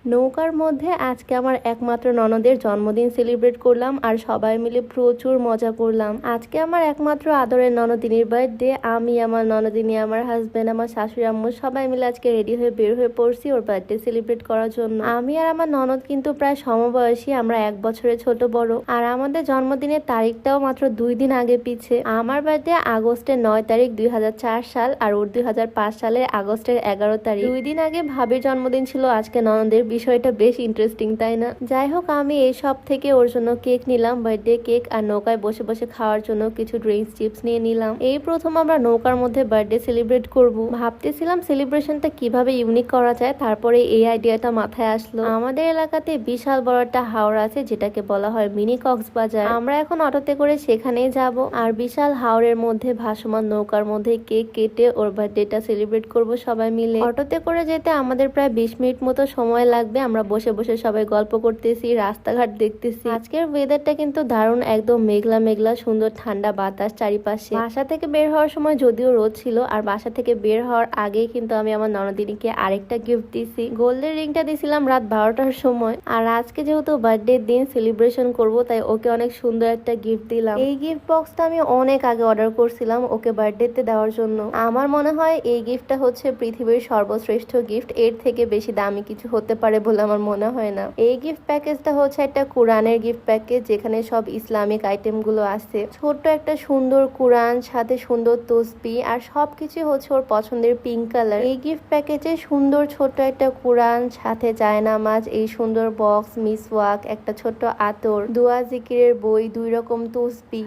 নৌকার মধ্যে আজকে আমার একমাত্র ননদের জন্মদিন সেলিব্রেট করলাম আর সবাই মিলে প্রচুর মজা করলাম। আজকে আমার একমাত্র আদরের ননদিনীর বার্থডে। আমি, আমার ননদিনী, আমার হাজবেন্ড, আমার শাশুড়ি আম্মু সবাই মিলে আজকে রেডি হয়ে বের হয়ে পড়ছি ওর বার্থডে সেলিব্রেট করার জন্য। আমি আর আমার ননদ কিন্তু প্রায় সমবয়সী, আমরা 1 বছরের ছোট বড়। আর আমাদের জন্মদিনের তারিখটাও মাত্র 2 দিন আগে পিছে। আমার বার্থডে আগস্টের 9 তারিখ 2004 সাল আর ওর 2005 সালের আগস্টের 11 তারিখ। 2 দিন আগে ভাবির জন্মদিন ছিল, আজকে ননদের। বিষয়টা বেশ ইন্টারেস্টিং, তাই না? যাই হোক, আমি এই সব থেকে ওর জন্য কেক নিলাম, বার্থডে কেক, আর নৌকায় বসে বসে খাওয়ার জন্য কিছু ড্রিঙ্কস চিপস নিয়ে নিলাম। এই প্রথম আমরা নৌকার মধ্যে বার্থডে সেলিব্রেট করব। ভাবতেছিলাম সেলিব্রেশনটা কিভাবে ইউনিক করা যায়, তারপরে এই আইডিয়াটা মাথায় আসলো। আমাদের এলাকাতে বিশাল বড় একটা হাওর আছে যেটাকে বলা হয় মিনি কক্সবাজার। আমরা এখন অটোতে করে সেখানেই যাব আর বিশাল হাওরের মধ্যে ভাসমান নৌকার মধ্যে কেক কেটে ওর বার্থডেটা সেলিব্রেট করব সবাই মিলে। অটোতে করে যেতে আমাদের প্রায় 20 মিনিট মতো সময় লাগবে। আমরা বসে বসে সবাই গল্প করতেছি, রাস্তাঘাট দেখতেছি। আজকের ওয়েদারটা কিন্তু দারুণ, একদম মেঘলা মেঘলা, সুন্দর ঠান্ডা বাতাস চারিপাশে। বাসা থেকে বের হওয়ার সময় যদিও রোদ ছিল, আর বাসা থেকে বের হওয়ার আগেই কিন্তু আমি আমার ননদিনীকে আরেকটা গিফট দিছি। গোল্ডের রিংটা দিছিলাম রাত 12টার সময়। আর আজকে যেহেতু বার্থডে দিন সেলিব্রেশন করব, তাই ওকে অনেক সুন্দর একটা গিফট দিলাম। এই গিফট বক্সটা আমি অনেক আগে অর্ডার করছিলাম ওকে বার্থডেতে দেওয়ার জন্য। আমার মনে হয় এই গিফটটা হচ্ছে পৃথিবীর সর্বশ্রেষ্ঠ গিফট, এর থেকে বেশি দামি কিছু হতে পারে বলে আমার মনে হয় না। এই গিফট প্যাকেজটা হচ্ছে একটা কোরআনের গিফট প্যাকেজ, যেখানে সব ইসলামিক আইটেম গুলো আছে। ছোট্ট একটা সুন্দর কোরআন, সাথে সুন্দর তসবি, আর সবকিছু হচ্ছে ওর পছন্দের পিঙ্ক কালার। এই গিফট প্যাকেজে সুন্দর ছোট্ট একটা কোরআন, সাথে জায়নামাজ, এই সুন্দর বক্স, মিসওয়াক, একটা ছোট্ট আতর, দোয়া জিকিরের বই, 2 রকম তসবি,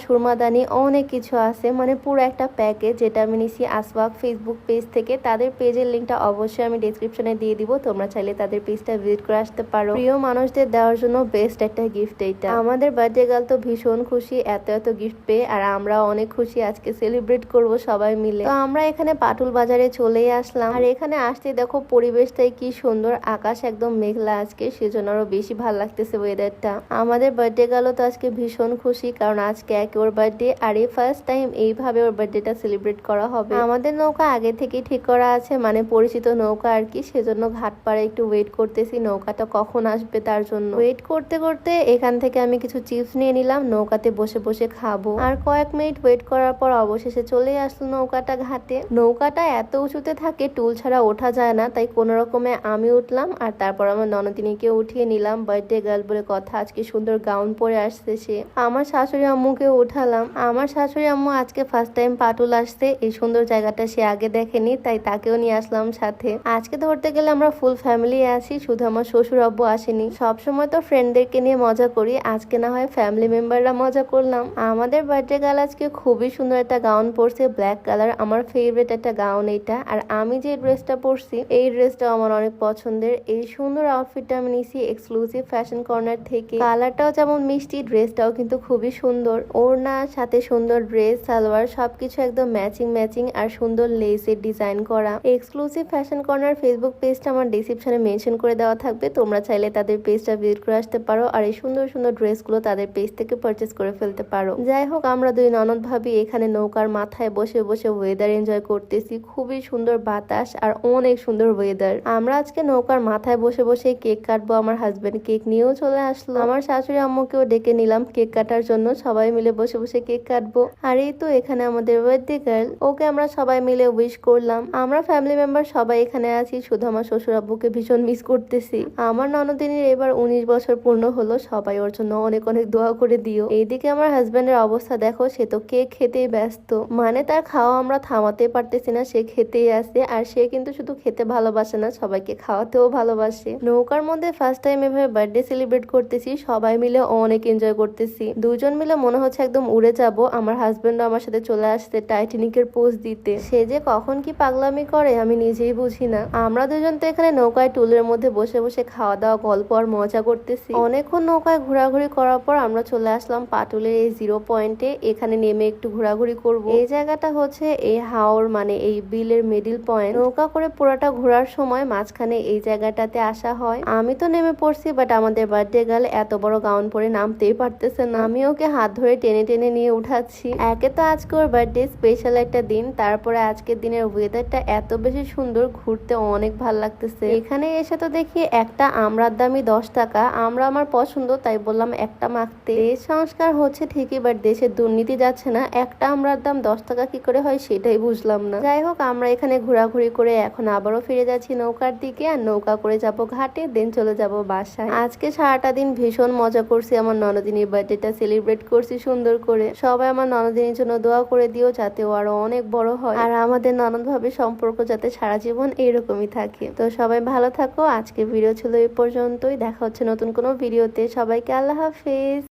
সুরমাদানি, অনেক কিছু আছে। মানে পুরো একটা প্যাকেজ, যেটা আমি নিছি আসওয়াক ফেসবুক পেজ থেকে। তাদের পেজের লিঙ্কটা অবশ্যই আমি ডেসক্রিপশনে দিয়ে দিব, তোমরা চাইলে তাদের পেজটা ভিজিট করে আসতে পারো। প্রিয় মানুষদের দেওয়ার জন্য বেস্ট একটা গিফট এইটা। আমাদের বার্থডে গার্ল তো ভীষণ খুশি এত এত গিফট পেয়ে, আর আমরা অনেক খুশি আজকে সেলিব্রেট করব সবাই মিলে। তো আমরা এখানে পাটুল বাজারে চলেই আসলাম। আর এখানে আসতে দেখো পরিবেশটাই কি সুন্দর, আকাশ একদম মেঘলা আজকে, সেজন্য আরো বেশি ভালো লাগতেছে ওয়েদারটা। আমাদের বার্থডে গার্লও তো আজকে ভীষণ খুশি, কারণ আজকে একে ওর বার্থডে, আর এই ফার্স্ট টাইম এইভাবে ওর বার্থডেটা সেলিব্রেট করা হবে। আমাদের নৌকা আগে থেকেই ঠিক করা আছে, মানে পরিচিত নৌকা আর কি, সেজন্য ঘাট পাড়ে একটু ওয়েট করতেছি নৌকাটা কখন আসবে তার জন্য। ওয়েট করতে করতে এখান থেকে আমি কিছু চিপস নিয়ে নিলাম, নৌকাতে বসে বসে খাবো। আর কয়েক মিনিট ওয়েট করার পর অবশেষে চলে আসলো নৌকাটা ঘাটে। নৌকাটা এত উঁচুতে থাকে, টুল ছাড়া ওঠা যায় না, তাই কোনো রকমে আমি উঠলাম, আর তারপর আমার ননদিনীকে উঠিয়ে নিলাম। বার্থডে গার্ল বলে কথা, আজকে সুন্দর গাউন পরে আসছে সে। আমার শাশুড়ি আম্মুকে উঠালাম। আমার শাশুড়ি আম্মু আজকে ফার্স্ট টাইম পাটুল আসছে, এই সুন্দর জায়গাটা সে আগে দেখেনি, তাই তাকেও নিয়ে আসলাম সাথে। আজকে ধরতে গেলে আমরা ফুল ফ্যামিলি আছি, শুধু আমার শ্বশুর আব্বু আসেনি। সবসময় তো ফ্রেন্ডদেরকে নিয়ে মজা করি, আজকে না হয় ফ্যামিলি মেম্বাররা মজা করলাম। আমাদের বার্থডে গার্ল আজকে খুবই সুন্দর একটা গাউন পরছে, ব্ল্যাক কালার, আমার ফেভারিট একটা গাউন এটা। আর আমি যে ড্রেসটা পরছি, এই ড্রেসটাও আমার অনেক পছন্দের। এই সুন্দর আউটফিটটা আমি নিছি এক্সক্লুসিভ ফ্যাশন কর্নার থেকে। কালারটাও যেমন মিষ্টি, ড্রেসটাও কিন্তু খুবই সুন্দর। ওড়না, সাথে সুন্দর ড্রেস, সালোয়ার, সবকিছু একদম ম্যাচিং ম্যাচিং, আর সুন্দর লেসের ডিজাইন করা। এক্সক্লুসিভ ফ্যাশন কর্নার ফেসবুক পেজটা আমার ডেসক্রিপশনে মেনশন করে দেওয়া থাকবে, তোমরা চাইলে তাদের পেজটা ভিজিট করে আসতে পারো, আর এই সুন্দর সুন্দর ড্রেসগুলো তাদের পেজ থেকে পারচেস করে ফেলতে পারো। যাই হোক, আমরা দুই ননদ ভাবি এখানে নৌকার মাথায় বসে বসে ওয়েদার এনজয় করতেছি। খুবই সুন্দর বাতাস আর অনেক সুন্দর ওয়েদার। আমরা আজকে নৌকার মাথায় বসে বসে কেক কাটবো। আমার হাজবেন্ড কেক নিয়েও চলে আসলো। আমার শাশুড়ি আম্মুকেও ডেকে নিলাম কেক কাটার জন্য, সবাই মিলে বসে বসে কেক কাটবো। আর এই তো এখানে আমাদের বার্থডে গার্ল, ওকে আমরা সবাই মিলে উইশ করলাম। আমরা ফ্যামিলি মেম্বার সবাই এখানে আছি, শুধু আমার শ্বশুর আব্বুকে ভীষণ মিস করতেছি। আমার ননদিনীর এবার 19 বছর পূর্ণ হলো, সবাই ওর জন্য অনেক অনেক দোয়া করে দিও। এইদিকে আমার হাজবেন্ডের অবস্থা দেখো, সে তো কেক খেতেই ব্যস্ত, মানে তার খাওয়া আমরা থামাতে পারতেছি না, সে খেতেই আছে। আর সে কিন্তু শুধু খেতে ভালোবাসে না, সবাইকে খাওয়াতেও ভালোবাসে। নৌকার মধ্যে ফার্স্ট টাইম এভাবে বার্থডে সেলিব্রেট করতেছি, সবাই মিলে অনেক এনজয় করতেছি। দুজন মিলে মনে হচ্ছে একদম উড়ে যাব। আমার হাজবেন্ড আমার সাথে চলে আসছে টাইটানিকের পোজ দিতে। সে যে কখন কি পাগলামি করে আমি নিজেই বুঝি না। আমরা দুজন তো এখানে নৌকায় টুলের মধ্যে বসে বসে খাওয়া দাওয়া, গল্প আর মজা করতেছি। অনেকক্ষণ নৌকায় ঘোরাঘুরি করার পর আমরা চলে আসলাম পাটুলের এই 0 পয়েন্টে। এখানে নেমে একটু ঘোরাঘুরি করব। এই জায়গাটা হচ্ছে এই হাওর, মানে এই বিলের মিডিল পয়েন্ট। নৌকা করে পুরাটা ঘোরার সময় মাঝখানে এই জায়গাটাতে আসা হয়। আমি তো নেমে পড়ছি, বাট আমাদের বার্থডে গার্ল এত বড় গাউন পরে নামতেই পারতেছে না। আমি ওকে হাত ধরে টেনে টেনে নিয়ে উঠাচ্ছি। একে তো আজকে ওর বার্থডে স্পেশাল একটা দিন, তারপরে আজকের দিনের ওয়েদারটা এত বেশি সুন্দর, ঘুরতে অনেক ভালো লাগতেছে। এখানে এখানে এসে তো দেখি একটা আমড়ার দামই 10 টাকা। আমরা আমার পছন্দ তাই বললাম একটা মাখতে। দেশ সংস্কার হচ্ছে ঠিকই, বাট দেশের দুর্নীতি যাচ্ছে না। একটা আমড়ার দাম 10 টাকা কি করে হয় সেটাই বুঝলাম না। যাই হোক, আমরা এখানে ঘোরাঘুরি করে এখন আবারও ফিরে যাচ্ছি নৌকার দিকে, আর নৌকা করে যাব ঘাটে, দেন চলে যাব বাসায়। আজকে সারাটা দিন ভীষণ মজা করছি, আমার ননদিনীর বার্থডেটা সেলিব্রেট করছি সুন্দর করে। সবাই আমার ননদিনীর জন্য দোয়া করে দিও যাতে ও আরো অনেক বড় হয়, আর আমাদের ননদ ভাবে সম্পর্ক যাতে সারা জীবন এইরকমই থাকে। তো সবাই ভালো থাকো, আজকে ভিডিও ছিল এই পর্যন্তই। দেখা হচ্ছে নতুন কোনো ভিডিওতে। সবাইকে আল্লাহ হাফেজ।